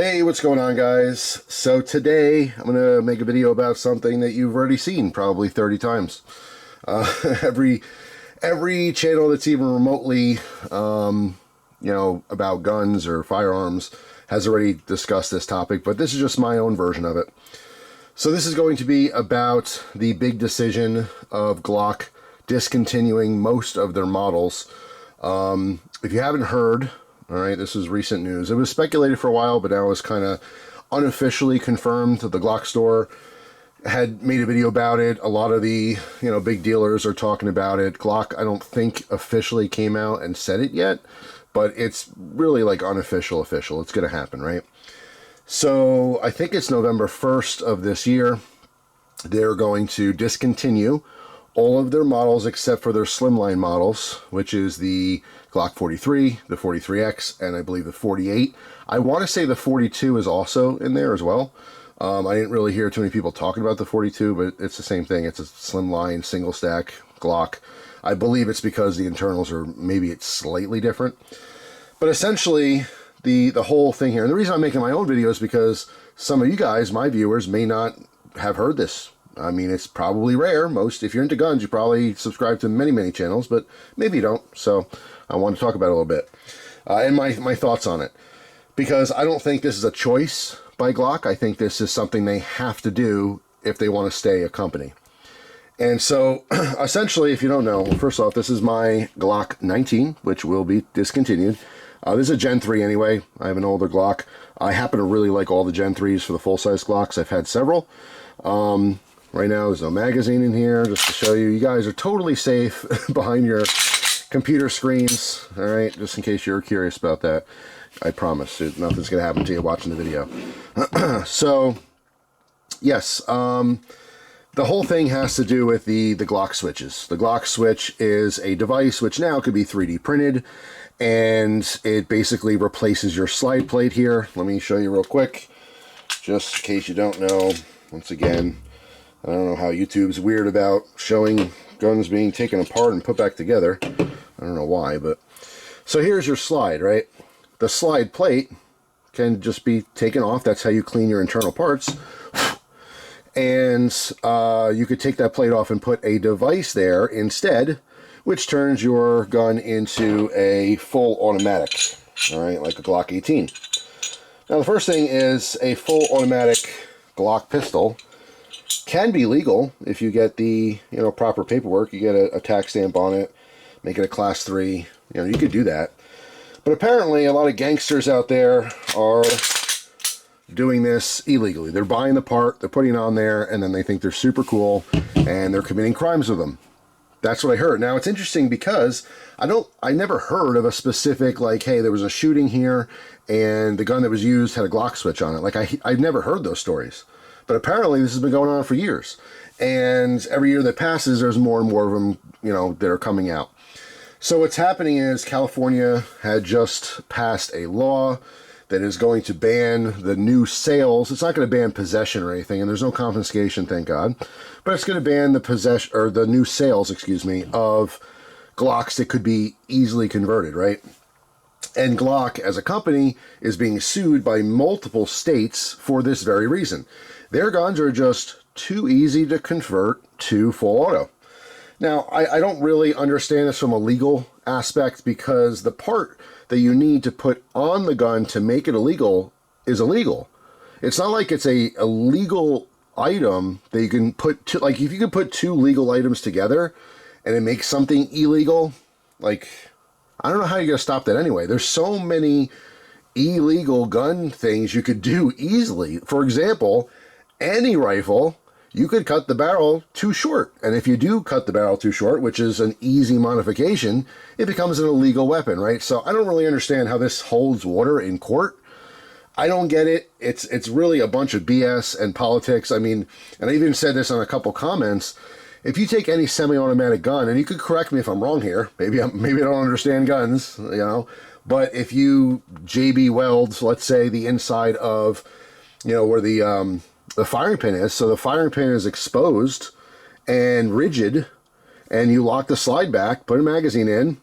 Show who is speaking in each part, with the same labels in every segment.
Speaker 1: Hey, what's going on, guys? So today I'm going to make a video about something that you've already seen probably 30 times. Uh, every every channel that's even remotely, about guns or firearms has already discussed this topic, but this is just my own version of it. So this is going to be about the big decision of Glock discontinuing most of their models. If you haven't heard, all right, this is recent news. It was speculated for a while, but now it's kind of unofficially confirmed that the Glock store had made a video about it. A lot of the, big dealers are talking about it. Glock, I don't think officially came out and said it yet, but it's really like unofficial official. It's going to happen, right? So I think it's November 1st of this year. They're going to discontinue all of their models except for their slimline models, which is the Glock 43, the 43X, and I believe the 48. I want to say the 42 is also in there as well. I didn't really hear too many people talking about the 42, but it's the same thing. It's a slimline, single stack Glock. I believe it's because the internals are, maybe it's slightly different. But essentially, the whole thing here, and the reason I'm making my own video is because some of you guys, my viewers, may not have heard this. I mean, it's probably rare. If you're into guns, you probably subscribe to many channels, but maybe you don't. So I want to talk about it a little bit and my thoughts on it, because I don't think this is a choice by Glock. I think this is something they have to do if they want to stay a company. And so essentially, if you don't know, first off, this is my Glock 19, which will be discontinued. This is a Gen 3 anyway. I have an older Glock. I happen to really like all the Gen 3s for the full-size Glocks. I've had several. Right now, there's no magazine in here, just to show you. You guys are totally safe behind your computer screens, all right? Just in case you're curious about that. I promise, nothing's going to happen to you watching the video. So, yes, the whole thing has to do with the Glock switches. The Glock switch is a device which now could be 3D printed, and it basically replaces your slide plate here. Let me show you real quick, just in case you don't know. Once again, I don't know how YouTube's weird about showing guns being taken apart and put back together. I don't know why, but... So here's your slide, right? The slide plate can just be taken off. That's how you clean your internal parts. And you could take that plate off and put a device there instead, which turns your gun into a full automatic, all right, like a Glock 18. Now, the first thing is a full automatic Glock pistol can be legal if you get the proper paperwork. You get a tax stamp on it, make it a class 3. You could do that. But apparently a lot of gangsters out there are doing this illegally. They're buying the part, they're putting it on there, and then they think they're super cool, and they're committing crimes with them. That's what I heard. Now, it's interesting because I never heard of a specific, like, hey, there was a shooting here, and the gun that was used had a Glock switch on it. Like, I've never heard those stories. But apparently this has been going on for years. And every year that passes, there's more and more of them, that are coming out. So what's happening is California had just passed a law that is going to ban the new sales. It's not going to ban possession or anything, and there's no confiscation, thank God. But it's going to ban the possession, or the new sales, excuse me, of Glocks that could be easily converted, right? And Glock, as a company, is being sued by multiple states for this very reason. Their guns are just too easy to convert to full auto. Now, I don't really understand this from a legal aspect, because the part that you need to put on the gun to make it illegal is illegal. It's not like it's a legal item that you can put, like, if you could put two legal items together and it makes something illegal, like, I don't know how you're going to stop that anyway. There's so many illegal gun things you could do easily. For example, any rifle, you could cut the barrel too short. And if you do cut the barrel too short, which is an easy modification, it becomes an illegal weapon, right? So I don't really understand how this holds water in court. I don't get it. It's really a bunch of BS and politics. I mean, and I even said this on a couple comments. If you take any semi-automatic gun, and you could correct me if I'm wrong here, maybe I don't understand guns, but if you JB weld, let's say, the inside of, where the firing pin is, so the firing pin is exposed and rigid, and you lock the slide back, put a magazine in,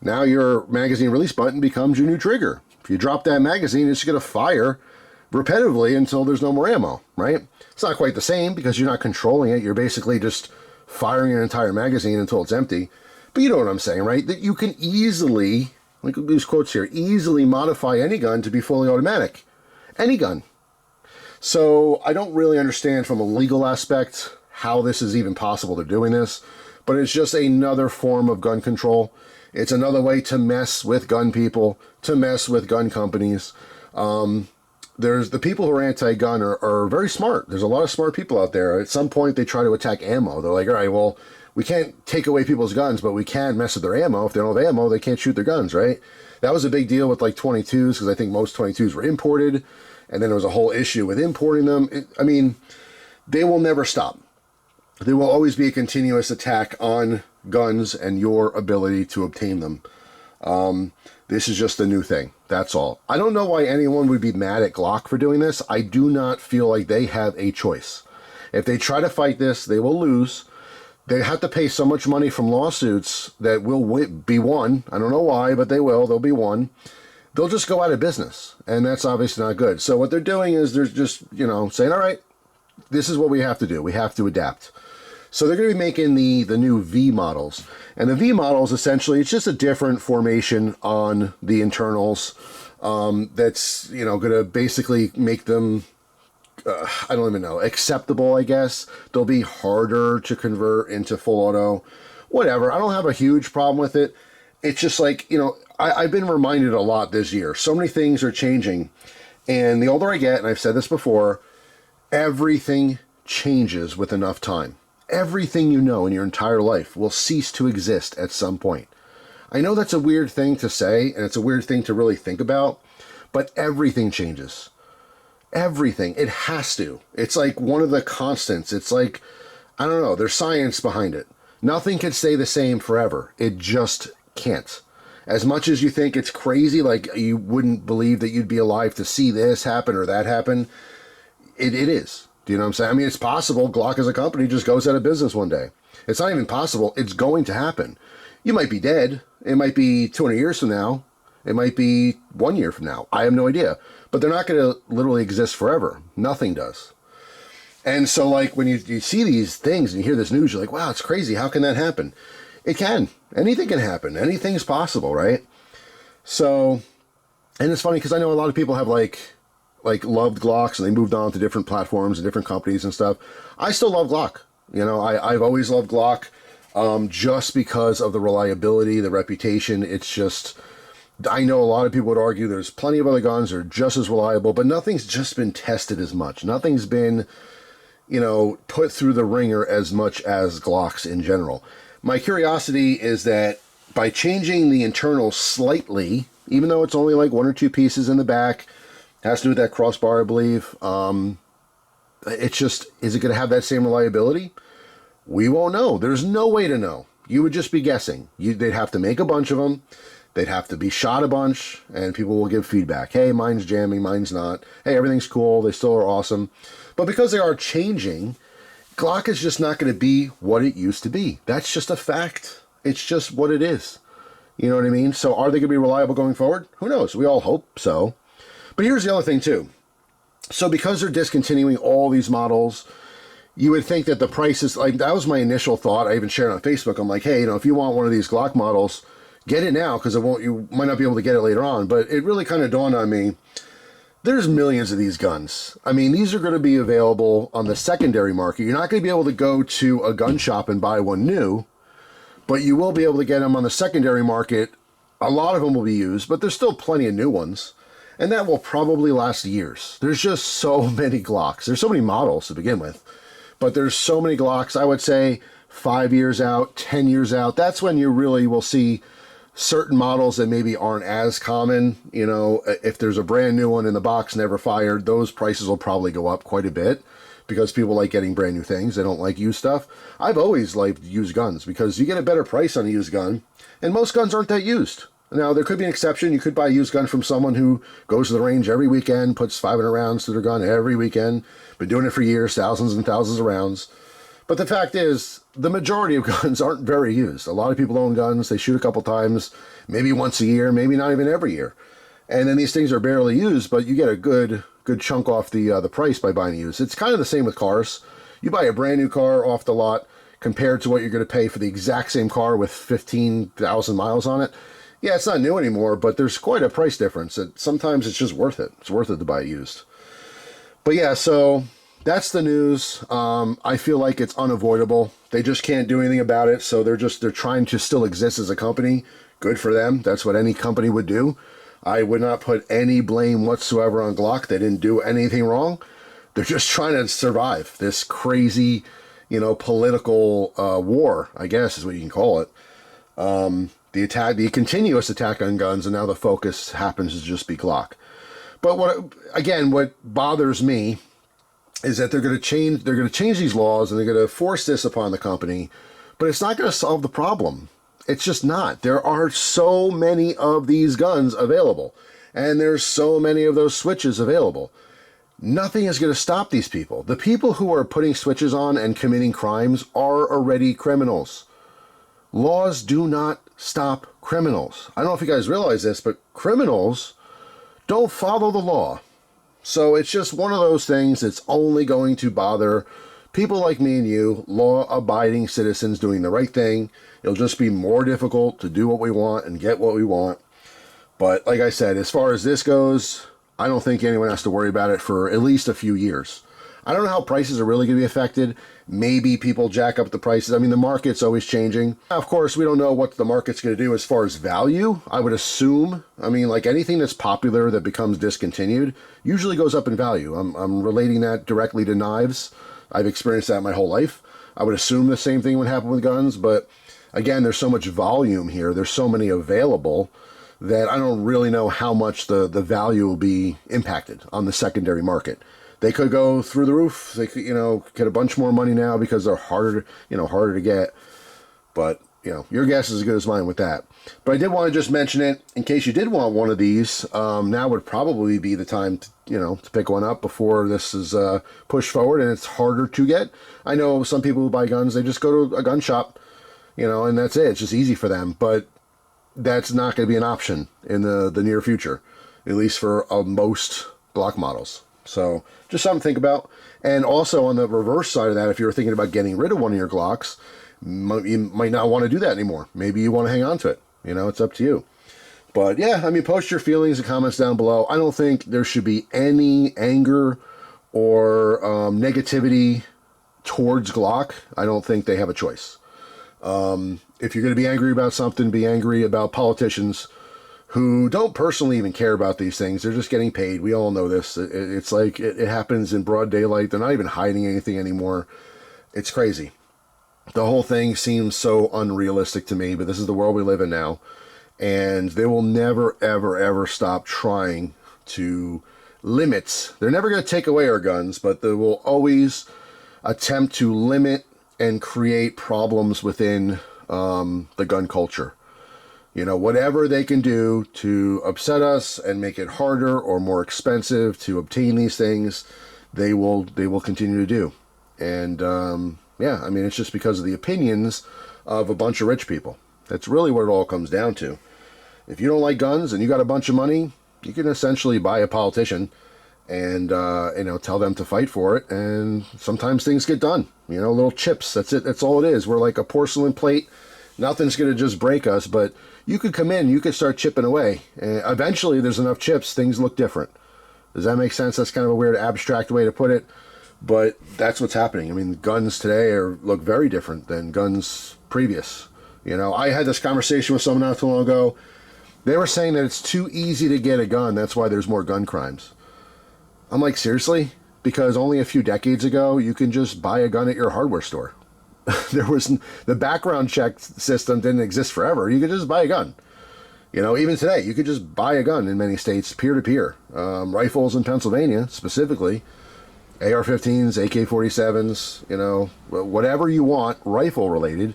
Speaker 1: now your magazine release button becomes your new trigger. If you drop that magazine, it's going to fire repetitively until there's no more ammo, right? It's not quite the same because you're not controlling it. You're basically just firing an entire magazine until it's empty. But you know what I'm saying, right? That you can easily, like these quotes here, easily modify any gun to be fully automatic. Any gun. So I don't really understand from a legal aspect how this is even possible they're doing this, but it's just another form of gun control. It's another way to mess with gun people, to mess with gun companies. There's the people who are anti-gun are very smart. There's a lot of smart people out there. At some point, they try to attack ammo. They're like, all right, well, we can't take away people's guns, but we can mess with their ammo. If they don't have ammo, they can't shoot their guns, right? That was a big deal with like 22s, because I think most 22s were imported, and then there was a whole issue with importing them. I mean, they will never stop. There will always be a continuous attack on guns and your ability to obtain them. This is just a new thing. That's all. I don't know why anyone would be mad at Glock for doing this. I do not feel like they have a choice. If they try to fight this, they will lose. They have to pay so much money from lawsuits that will be won. I don't know why, but they will. They'll be won. They'll just go out of business, and that's obviously not good. So what they're doing is they're just, saying, all right, this is what we have to do. We have to adapt. So they're going to be making the new V models. And the V models, essentially, it's just a different formation on the internals that's, going to basically make them, I don't even know, acceptable, I guess. They'll be harder to convert into full auto. Whatever. I don't have a huge problem with it. It's just like, I've been reminded a lot this year. So many things are changing. And the older I get, and I've said this before, everything changes with enough time. Everything you know in your entire life will cease to exist at some point. I know that's a weird thing to say, and it's a weird thing to really think about, but everything changes. Everything. It has to. It's like one of the constants. It's like, I don't know, there's science behind it. Nothing can stay the same forever. It just can't. As much as you think it's crazy, like you wouldn't believe that you'd be alive to see this happen or that happen, it is. Do you know what I'm saying? I mean, it's possible Glock as a company just goes out of business one day. It's not even possible. It's going to happen. You might be dead. It might be 200 years from now. It might be 1 year from now. I have no idea. But they're not going to literally exist forever. Nothing does. And so, like, when you see these things and you hear this news, you're like, wow, it's crazy. How can that happen? It can. Anything can happen. Anything's possible, right? So, and it's funny because I know a lot of people have, like loved Glocks, and they moved on to different platforms and different companies and stuff. I still love Glock. I've always loved Glock just because of the reliability, the reputation. It's just, I know a lot of people would argue there's plenty of other guns that are just as reliable, but nothing's just been tested as much. Nothing's been, put through the ringer as much as Glocks in general. My curiosity is that by changing the internals slightly, even though it's only like one or two pieces in the back, has to do with that crossbar, I believe. It's just, is it going to have that same reliability? We won't know. There's no way to know. You would just be guessing. They'd have to make a bunch of them. They'd have to be shot a bunch, and people will give feedback. Hey, mine's jamming, mine's not. Hey, everything's cool. They still are awesome. But because they are changing, Glock is just not going to be what it used to be. That's just a fact. It's just what it is. You know what I mean? So are they going to be reliable going forward? Who knows? We all hope so. But here's the other thing, too. So because they're discontinuing all these models, you would think that the prices, like that was my initial thought. I even shared it on Facebook. I'm like, hey, if you want one of these Glock models, get it now because you might not be able to get it later on. But it really kind of dawned on me, there's millions of these guns. I mean, these are going to be available on the secondary market. You're not going to be able to go to a gun shop and buy one new, but you will be able to get them on the secondary market. A lot of them will be used, but there's still plenty of new ones. And that will probably last years. There's just so many Glocks. There's so many models to begin with. But there's so many Glocks. I would say 5 years out, 10 years out. That's when you really will see certain models that maybe aren't as common. If there's a brand new one in the box, never fired, those prices will probably go up quite a bit because people like getting brand new things. They don't like used stuff. I've always liked used guns because you get a better price on a used gun. And most guns aren't that used. Now, there could be an exception. You could buy a used gun from someone who goes to the range every weekend, puts 500 rounds to their gun every weekend, been doing it for years, thousands and thousands of rounds. But the fact is, the majority of guns aren't very used. A lot of people own guns. They shoot a couple times, maybe once a year, maybe not even every year. And then these things are barely used, but you get a good chunk off the price by buying used. It's kind of the same with cars. You buy a brand new car off the lot compared to what you're going to pay for the exact same car with 15,000 miles on it. Yeah, it's not new anymore, but there's quite a price difference. Sometimes it's just worth it. It's worth it to buy it used. But yeah, so that's the news. I feel like it's unavoidable. They just can't do anything about it, so they're trying to still exist as a company. Good for them. That's what any company would do. I would not put any blame whatsoever on Glock. They didn't do anything wrong. They're just trying to survive this crazy, political war, I guess is what you can call it. The continuous attack on guns, and now the focus happens to just be Glock. But what bothers me is that they're going to change these laws, and they're going to force this upon the company, but it's not going to solve the problem. It's just not. There are so many of these guns available, and there's so many of those switches available. Nothing is going to stop these people. The people who are putting switches on and committing crimes are already criminals. Laws do not stop criminals. I don't know if you guys realize this, but criminals don't follow the law. So it's just one of those things that's only going to bother people like me and you, law-abiding citizens doing the right thing. It'll just be more difficult to do what we want and get what we want. But like I said, as far as this goes, I don't think anyone has to worry about it for at least a few years. I don't know how prices are really going to be affected. Maybe people jack up the prices. I mean, the market's always changing. Of course, we don't know what the market's going to do as far as value. I would assume, like anything that's popular that becomes discontinued usually goes up in value. I'm relating that directly to knives. I've experienced that my whole life. I would assume the same thing would happen with guns, but again, there's so much volume here. There's so many available that I don't really know how much the value will be impacted on the secondary market. They could go through the roof. They could, get a bunch more money now because they're harder to get. But, your guess is as good as mine with that. But I did want to just mention it in case you did want one of these. Now would probably be the time to pick one up before this is pushed forward and it's harder to get. I know some people who buy guns, they just go to a gun shop, and that's it. It's just easy for them. But that's not going to be an option in the near future, at least for most Glock models. So just something to think about. And also on the reverse side of that, if you're thinking about getting rid of one of your Glocks, you might not want to do that anymore. Maybe you want to hang on to it. It's up to you. But yeah, post your feelings and comments down below. I don't think there should be any anger or negativity towards Glock. I don't think they have a choice. If you're going to be angry about something, be angry about politicians who don't personally even care about these things. They're just getting paid. We all know this. It's like it happens in broad daylight. They're not even hiding anything anymore. It's crazy. The whole thing seems so unrealistic to me, but this is the world we live in now. And they will never, ever, ever stop trying to limit. They're never going to take away our guns, but they will always attempt to limit and create problems within the gun culture. Whatever they can do to upset us and make it harder or more expensive to obtain these things, they will continue to do. And yeah, it's just because of the opinions of a bunch of rich people. That's really what it all comes down to. If you don't like guns and you got a bunch of money, you can essentially buy a politician and tell them to fight for it. And sometimes things get done. Little chips. That's it. That's all it is. We're like a porcelain plate. Nothing's going to just break us, but you could come in, you could start chipping away. And eventually, there's enough chips, things look different. Does that make sense? That's kind of a weird abstract way to put it, but that's what's happening. Guns today look very different than guns previous. I had this conversation with someone not too long ago. They were saying that it's too easy to get a gun. That's why there's more gun crimes. I'm like, seriously? Because only a few decades ago, you can just buy a gun at your hardware store. The background check system didn't exist forever. You could just buy a gun. Even today, you could just buy a gun in many states, peer-to-peer. Rifles in Pennsylvania, specifically. AR-15s, AK-47s, whatever you want, rifle-related.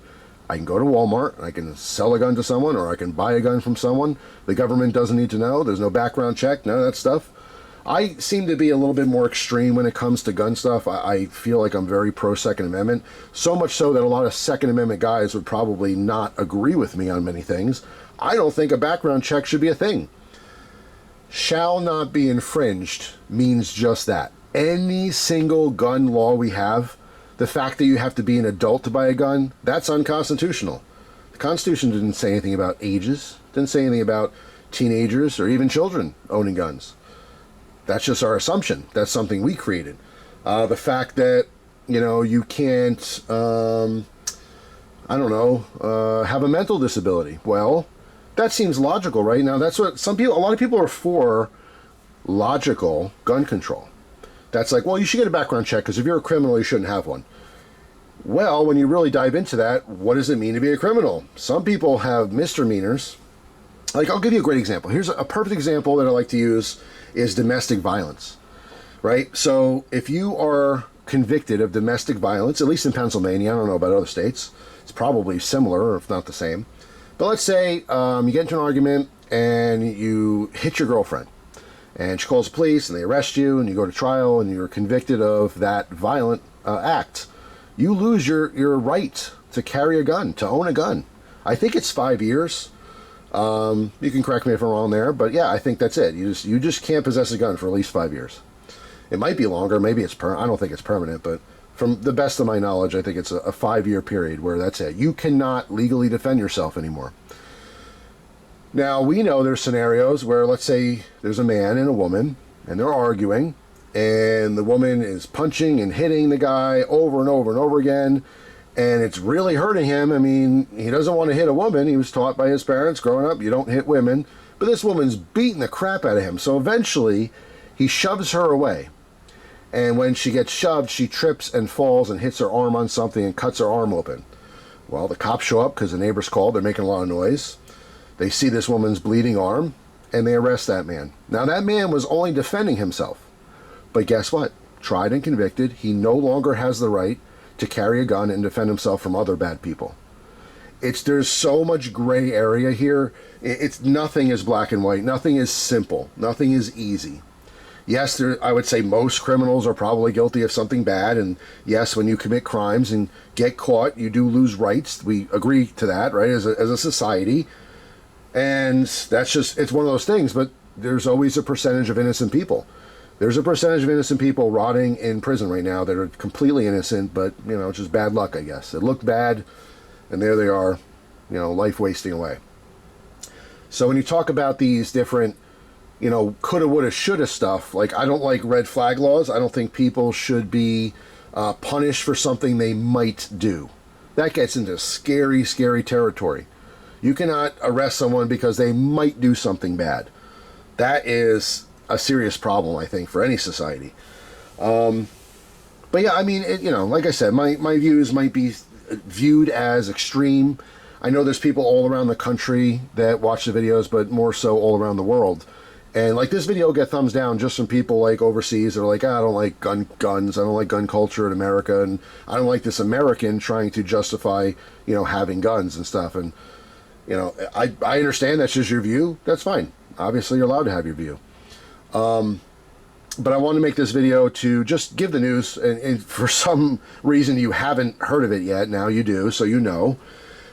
Speaker 1: I can go to Walmart, I can sell a gun to someone, or I can buy a gun from someone. The government doesn't need to know. There's no background check, none of that stuff. I seem to be a little bit more extreme when it comes to gun stuff. I feel like I'm very pro-Second Amendment. So much so that a lot of Second Amendment guys would probably not agree with me on many things. I don't think a background check should be a thing. shall not be infringed means just that. Any single gun law we have, the fact that you have to be an adult to buy a gun, that's unconstitutional. The Constitution didn't say anything about ages, didn't say anything about teenagers or even children owning guns. That's just our assumption. That's something we created. The fact that, you know, you can't, have a mental disability. Well, that seems logical, right? Now, that's what a lot of people are for logical gun control. That's like, well, you should get a background check because if you're a criminal, you shouldn't have one. Well, when you really dive into that, what does it mean to be a criminal? Some people have misdemeanors. Like, I'll give you a great example. Here's a perfect example that I like to use is domestic violence, right? So if you are convicted of domestic violence, at least in Pennsylvania, I don't know about other states, it's probably similar, or if not the same. But let's say you get into an argument and you hit your girlfriend. And she calls the police, and they arrest you, and you go to trial, and you're convicted of that violent act. You lose your right to carry a gun, to own a gun. I think it's 5 years. You can correct me if I'm wrong there, but yeah, I think that's it. You just can't possess a gun for at least 5 years. It might be longer, maybe it's I don't think it's permanent, but from the best of my knowledge, I think it's a 5-year period where that's it. You cannot legally defend yourself anymore. Now, we know there's scenarios where, let's say, there's a man and a woman, and they're arguing, and the woman is punching and hitting the guy over and over and over again, and it's really hurting him. I mean, he doesn't want to hit a woman. He was taught by his parents growing up, you don't hit women, but this woman's beating the crap out of him. So eventually, he shoves her away, and when she gets shoved, she trips and falls and hits her arm on something and cuts her arm open. Well, the cops show up because the neighbors called. They're making a lot of noise. They see this woman's bleeding arm, and they arrest that man. Now, that man was only defending himself. But guess what? Tried and convicted, he no longer has the right to carry a gun and defend himself from other bad people. There's so much gray area here. Nothing is black and white. Nothing is simple. Nothing is easy. Yes, I would say most criminals are probably guilty of something bad, and yes, when you commit crimes and get caught, you do lose rights. We agree to that, right, as a society. And that's just, it's one of those things, but there's always a percentage of innocent people. There's a percentage of innocent people rotting in prison right now that are completely innocent, but, you know, just bad luck, I guess. It looked bad, and there they are, you know, life wasting away. So when you talk about these different, you know, coulda, woulda, shoulda stuff, like, I don't like red flag laws. I don't think people should be punished for something they might do. That gets into scary, scary territory. You cannot arrest someone because they might do something bad. That is a serious problem, I think, for any society. But yeah, I mean, you know, like I said, my views might be viewed as extreme. I know there's people all around the country that watch the videos, but more so all around the world. And like this video will get thumbs down just from people like overseas that are like, I don't like guns, I don't like gun culture in America, and I don't like this American trying to justify, you know, having guns and stuff. And you know, I understand that's just your view. That's fine. Obviously, you're allowed to have your view. But I want to make this video to just give the news, and for some reason you haven't heard of it yet. Now you do, so you know.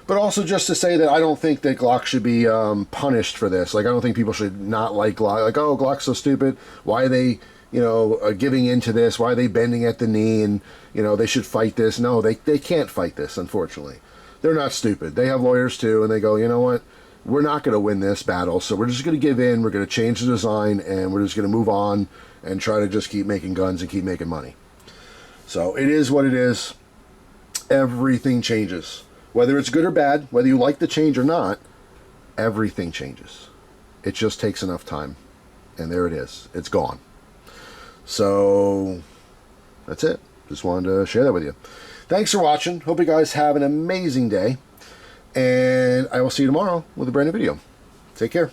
Speaker 1: But also just to say that I don't think that Glock should be punished for this. Like, I don't think people should not like Glock. Like, oh, Glock's so stupid. Why are they, you know, giving into this? Why are they bending at the knee? And, you know, they should fight this. No, they can't fight this, unfortunately. They're not stupid. They have lawyers too, and they go, you know what? We're not going to win this battle, so we're just going to give in. We're going to change the design, and we're just going to move on and try to just keep making guns and keep making money. So it is what it is. Everything changes. Whether it's good or bad, whether you like the change or not, everything changes. It just takes enough time. And there it is. It's gone. So that's it. Just wanted to share that with you. Thanks for watching. Hope you guys have an amazing day. And I will see you tomorrow with a brand new video. Take care.